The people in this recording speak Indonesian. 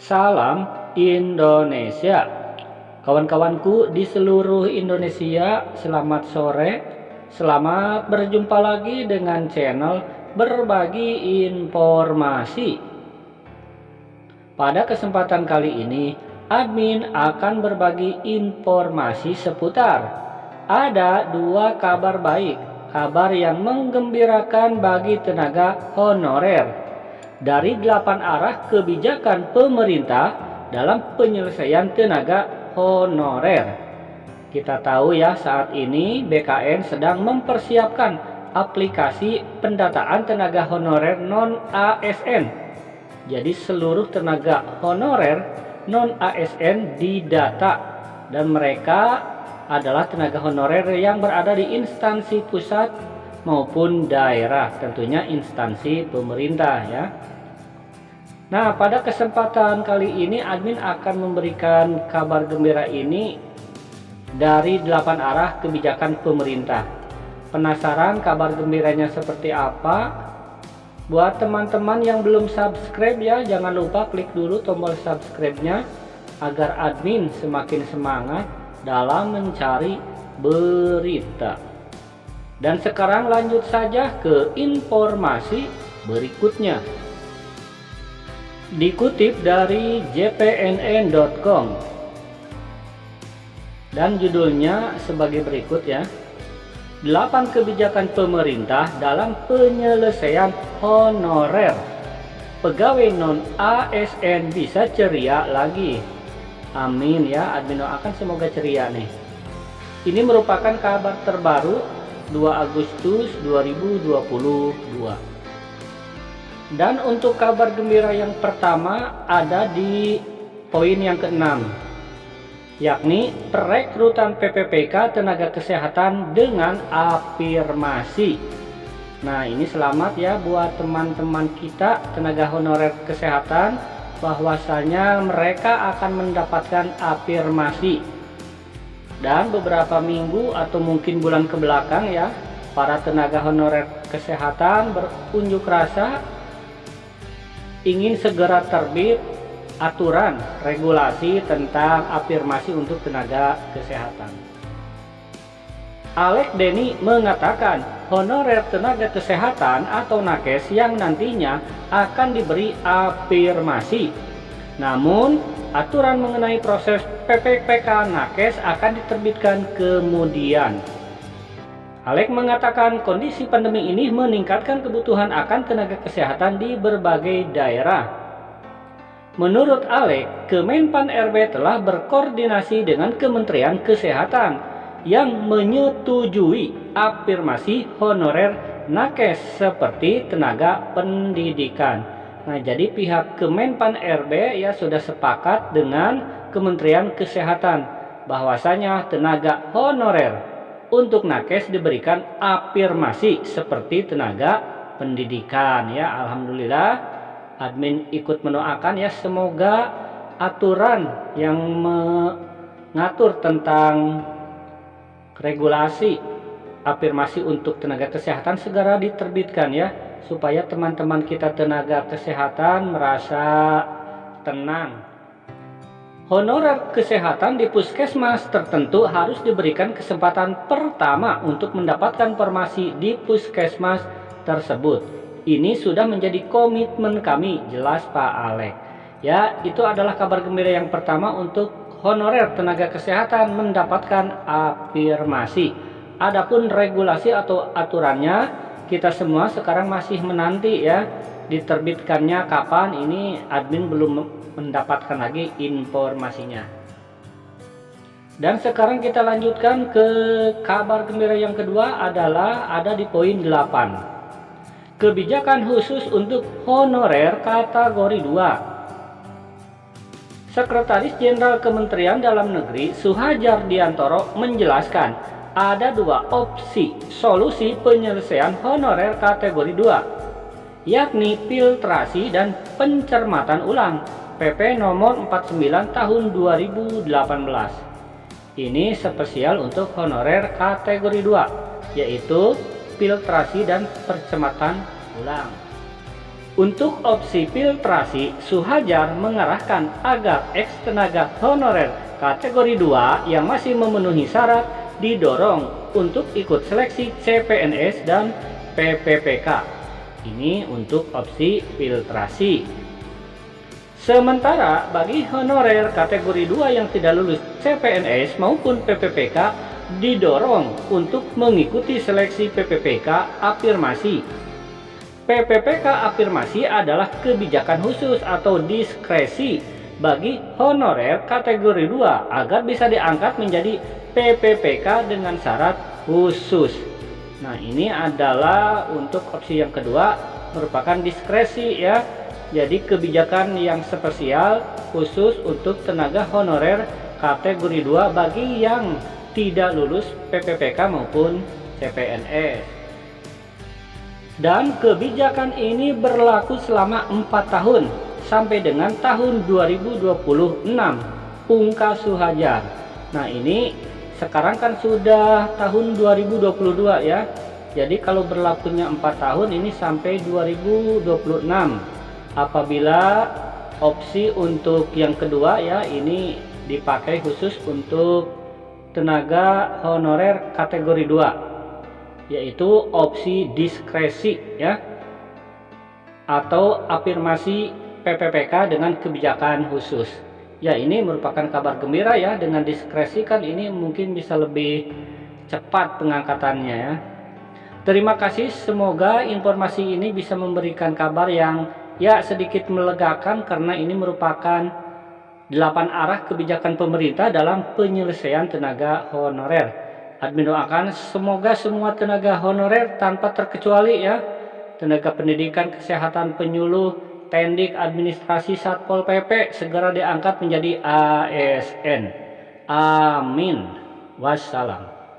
Salam Indonesia. Kawan-kawanku di seluruh Indonesia, selamat sore. Selamat berjumpa lagi dengan channel Berbagi Informasi. Pada kesempatan kali ini, admin akan berbagi informasi seputar ada dua kabar baik, kabar yang menggembirakan bagi tenaga honorer. Dari 8 arah kebijakan pemerintah dalam penyelesaian tenaga honorer. Kita tahu ya, saat ini BKN sedang mempersiapkan aplikasi pendataan tenaga honorer non-ASN. Jadi seluruh tenaga honorer non-ASN didata, dan mereka adalah tenaga honorer yang berada di instansi pusat maupun daerah, tentunya instansi pemerintah ya. Nah, pada kesempatan kali ini admin akan memberikan kabar gembira ini dari 8 arah kebijakan pemerintah. Penasaran kabar gembiranya seperti apa? Buat teman-teman yang belum subscribe ya, jangan lupa klik dulu tombol subscribe-nya agar admin semakin semangat dalam mencari berita. Dan sekarang lanjut saja ke informasi berikutnya. Dikutip dari jpnn.com dan judulnya sebagai berikut ya. 8 kebijakan pemerintah dalam penyelesaian honorer. Pegawai non-ASN bisa ceria lagi. Amin ya, admin doakan semoga ceria nih. Ini merupakan kabar terbaru 2 Agustus 2022. Dan untuk kabar gembira yang pertama ada di poin yang ke-6, yakni perekrutan PPPK tenaga kesehatan dengan afirmasi. Nah, ini selamat ya buat teman-teman kita tenaga honorer kesehatan, bahwasanya mereka akan mendapatkan afirmasi. Dan beberapa minggu atau mungkin bulan kebelakang ya, para tenaga honorer kesehatan berunjuk rasa ingin segera terbit aturan regulasi tentang afirmasi untuk tenaga kesehatan. Alek Denny mengatakan honorer tenaga kesehatan atau nakes yang nantinya akan diberi afirmasi. Namun aturan mengenai proses PPPK nakes akan diterbitkan kemudian. Alek mengatakan kondisi pandemi ini meningkatkan kebutuhan akan tenaga kesehatan di berbagai daerah. Menurut Alek, Kemenpan RB telah berkoordinasi dengan Kementerian Kesehatan yang menyetujui afirmasi honorer nakes seperti tenaga pendidikan. Nah, jadi pihak Kemenpan RB ya sudah sepakat dengan Kementerian Kesehatan bahwasanya tenaga honorer untuk nakes diberikan afirmasi seperti tenaga pendidikan ya. Alhamdulillah, admin ikut mendoakan ya, semoga aturan yang mengatur tentang regulasi afirmasi untuk tenaga kesehatan segera diterbitkan ya, supaya teman-teman kita tenaga kesehatan merasa tenang. Honorer kesehatan di puskesmas tertentu harus diberikan kesempatan pertama untuk mendapatkan formasi di puskesmas tersebut. Ini sudah menjadi komitmen kami, jelas Pak Alek. Ya, itu adalah kabar gembira yang pertama untuk honorer tenaga kesehatan mendapatkan afirmasi. Adapun regulasi atau aturannya, kita semua sekarang masih menanti ya, diterbitkannya kapan, ini admin belum mendapatkan lagi informasinya. Dan sekarang kita lanjutkan ke kabar gembira yang kedua, adalah ada di poin 8. Kebijakan khusus untuk honorer kategori 2. Sekretaris Jenderal Kementerian Dalam Negeri Suhajar Diantoro menjelaskan ada 2 opsi solusi penyelesaian honorer kategori 2, yakni filtrasi dan pencermatan ulang PP nomor 49 tahun 2018. Ini spesial untuk honorer kategori 2, yaitu filtrasi dan pencermatan ulang. Untuk opsi filtrasi, Suhajar mengarahkan agar ex-tenaga honorer kategori 2 yang masih memenuhi syarat didorong untuk ikut seleksi CPNS dan PPPK. Ini untuk opsi filtrasi. Sementara bagi honorer kategori 2 yang tidak lulus CPNS maupun PPPK didorong untuk mengikuti seleksi PPPK afirmasi. PPPK afirmasi adalah kebijakan khusus atau diskresi bagi honorer kategori 2 agar bisa diangkat menjadi PPPK dengan syarat khusus. Nah, ini adalah untuk opsi yang kedua, merupakan diskresi ya. Jadi kebijakan yang spesial khusus untuk tenaga honorer kategori 2 bagi yang tidak lulus PPPK maupun CPNS. Dan kebijakan ini berlaku selama 4 tahun sampai dengan tahun 2026, pungkas Suhajar. Nah, ini sekarang kan sudah tahun 2022 ya. Jadi kalau berlakunya 4 tahun ini sampai 2026. Apabila opsi untuk yang kedua ya, ini dipakai khusus untuk tenaga honorer kategori 2. Yaitu opsi diskresi ya, atau afirmasi PPPK dengan kebijakan khusus. Ya, ini merupakan kabar gembira ya. Dengan diskresi kan ini mungkin bisa lebih cepat pengangkatannya ya. Terima kasih, semoga informasi ini bisa memberikan kabar yang ya sedikit melegakan, karena ini merupakan 8 arah kebijakan pemerintah dalam penyelesaian tenaga honorer. Admin doakan semoga semua tenaga honorer tanpa terkecuali ya, tenaga pendidikan, kesehatan, penyuluh, tendik, administrasi, satpol pp segera diangkat menjadi ASN. Amin. Wassalam.